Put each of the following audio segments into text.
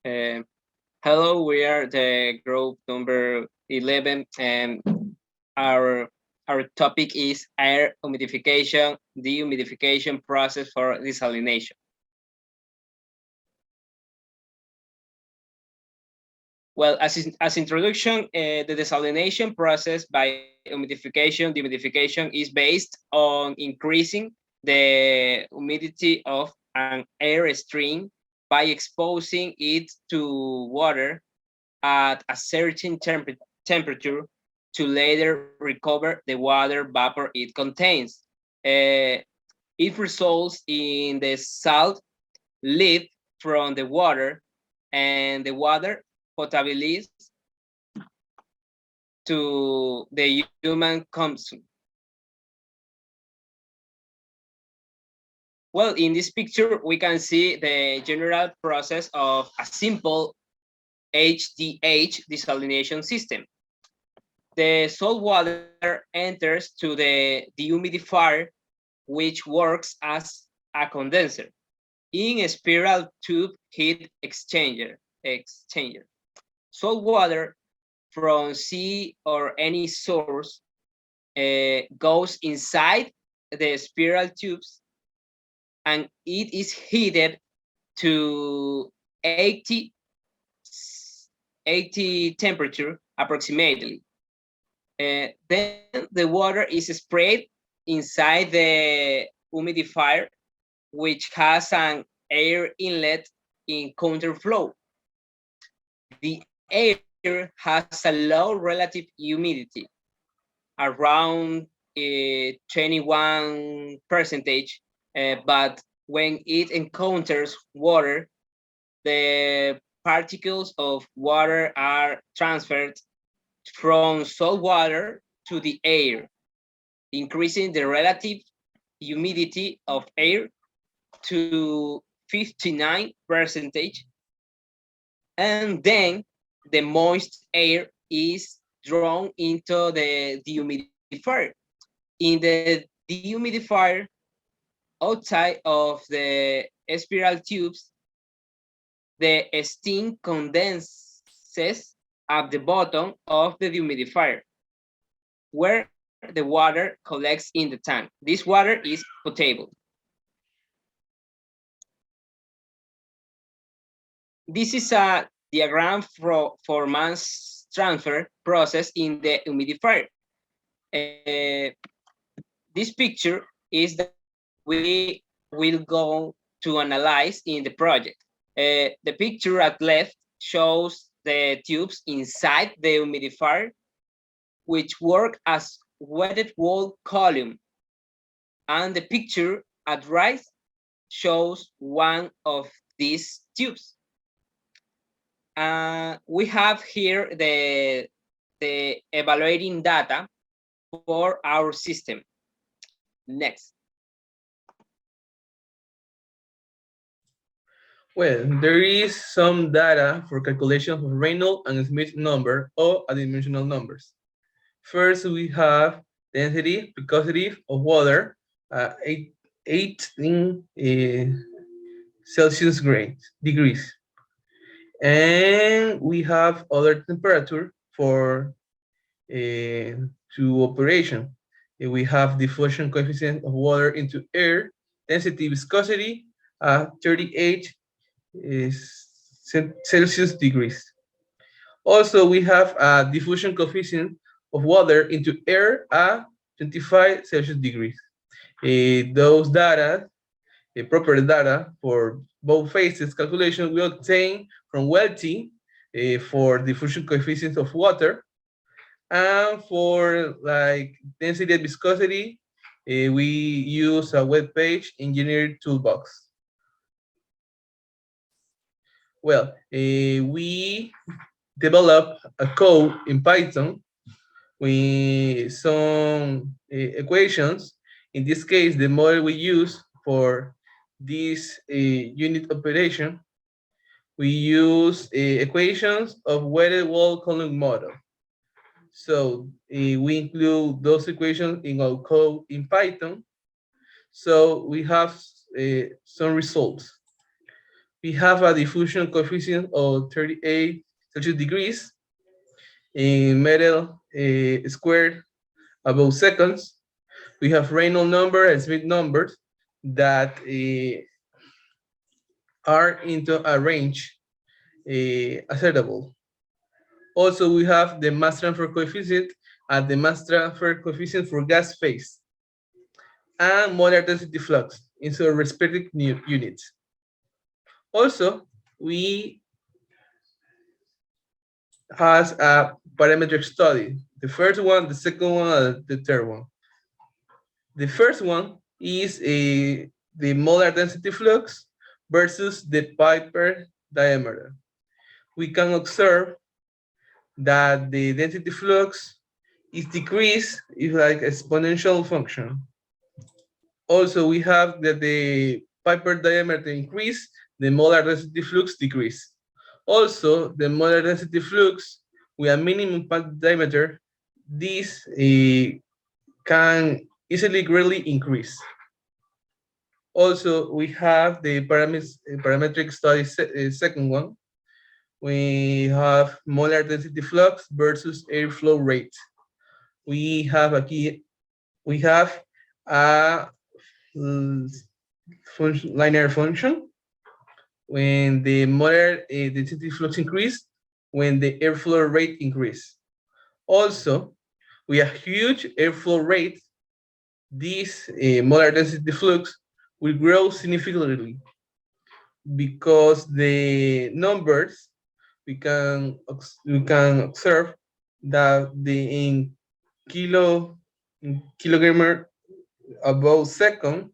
Uh, Hello, we are the group number 11, and our our topic is air humidification, dehumidification process for desalination. Well, as introduction, the desalination process by dehumidification is based on increasing the humidity of an air stream by exposing it to water at a certain temperature to later recover the water vapor it contains. Uh, it results in the salt leave from the water, and the water potabilizes to the human consumption. Well, in this picture, we can see the general process of a simple HDH desalination system. The salt water enters to the dehumidifier, which works as a condenser in a spiral tube heat exchanger. Salt water from sea or any source goes inside the spiral tubes, and it is heated to 80 temperature approximately. Then the water is sprayed inside the humidifier, which has an air inlet in counterflow. The air has a low relative humidity, around 21 percentage, but when it encounters water, the particles of water are transferred from salt water to the air, increasing the relative humidity of air to 59 percentage, and then the moist air is drawn into the dehumidifier. In the dehumidifier, outside of the spiral tubes, the steam condenses at the bottom of the dehumidifier, where the water collects in the tank. This water is potable. This is a diagram for mass transfer process in the humidifier. Uh, this picture is that we will go to analyze in the project. The picture at left shows the tubes inside the humidifier, which work as wetted wall column. And the picture at right shows one of these tubes. We have here the evaluating data for our system. Next. Well, there is some data for calculation of Reynolds and Smith number or dimensional numbers. First, we have density, viscosity of water, 18 Celsius degrees. And we have other temperature for to operation. We have diffusion coefficient of water into air, density, viscosity, 38 Celsius degrees. Also, we have a diffusion coefficient of water into air at 25 Celsius degrees. Those data, proper data for both phases calculation we obtain from Welty for diffusion coefficient of water, and for like density and viscosity, we use a web page engineered toolbox. Well, we develop a code in Python with some equations. In this case, the model we use for this unit operation, we use equations of wetted wall column model. So we include those equations in our code in Python. So we have some results. we have a diffusion coefficient of 38 Celsius degrees in meter squared above seconds. We have Reynolds number and Smith numbers that are into a range acceptable. Also, we have the mass transfer coefficient and the mass transfer coefficient for gas phase and molar density flux into respective units. Also, we has a parametric study. The first one, the second one, and the third one. The first one is the molar density flux versus the Piper diameter. We can observe that the density flux is decreased is like exponential function. Also, we have that the Piper diameter increase, the molar density flux decrease. Also, the molar density flux with a minimum impact diameter, this can easily greatly increase. Also, we have the parametric study second one. We have molar density flux versus airflow rate. We have we have a linear function when the molar density flux increase, when the airflow rate increase. Also, with a huge airflow rate, this molar density flux will grow significantly because the numbers we can observe that the in kilogram above second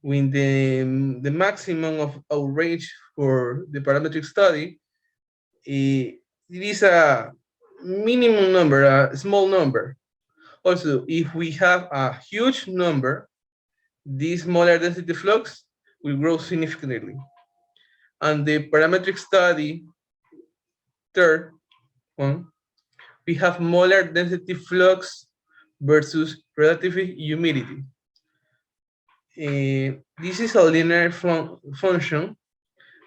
when the maximum of outrage for the parametric study it is a minimum number, a small number. Also, if we have a huge number, this molar density flux will grow significantly. And the parametric study, third one, we have molar density flux versus relative humidity. This is a linear function,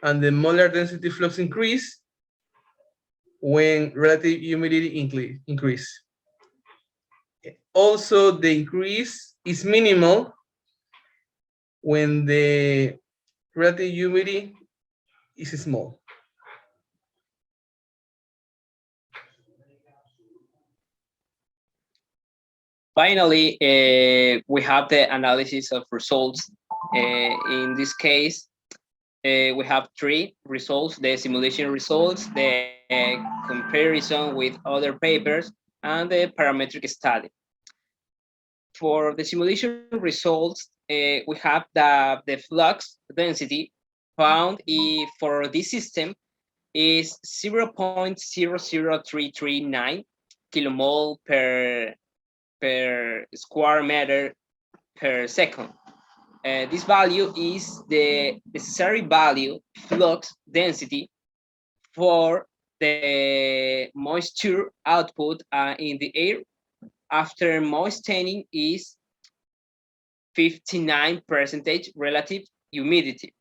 and the molar density flux increase when relative humidity increase. Also, the increase is minimal when the relative humidity is small. Finally, we have the analysis of results. In this case, we have three results: the simulation results, the comparison with other papers, and the parametric study. For the simulation results, we have the flux density found for this system is 0.00339 kilomole per square meter per second. This value is the necessary value flux density for the moisture output in the air after moistening is 59% relative humidity.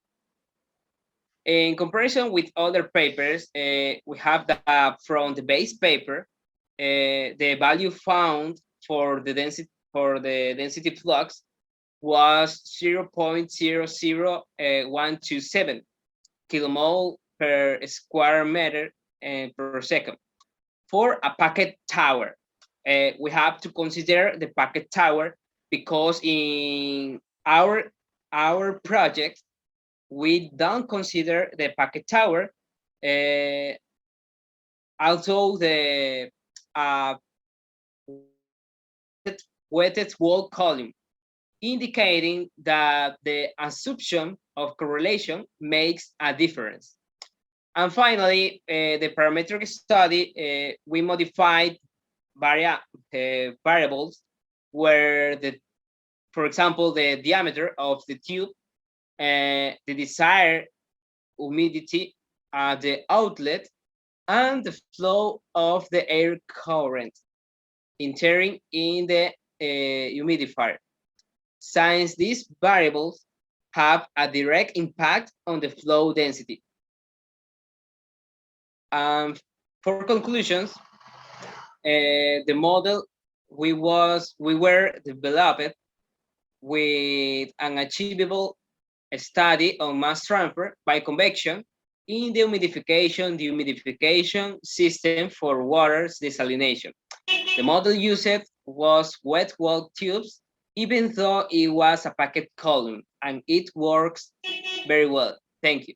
In comparison with other papers, we have that from the base paper, the value found for the density flux was 0.00127 kilomole per square meter per second. For a packet tower, we have to consider the packet tower because in our project we don't consider the packet tower, although the wetted wall column, indicating that the assumption of correlation makes a difference. And finally, the parametric study, we modified variables where for example, the diameter of the tube, the desired humidity at the outlet, and the flow of the air current entering in the humidifier. Since these variables have a direct impact on the flow density. For conclusions, the model we were developed with an achievable study on mass transfer by convection in the dehumidification system for water's desalination. The model used was wet wall tubes, even though it was a packet column, and it works very well. Thank you.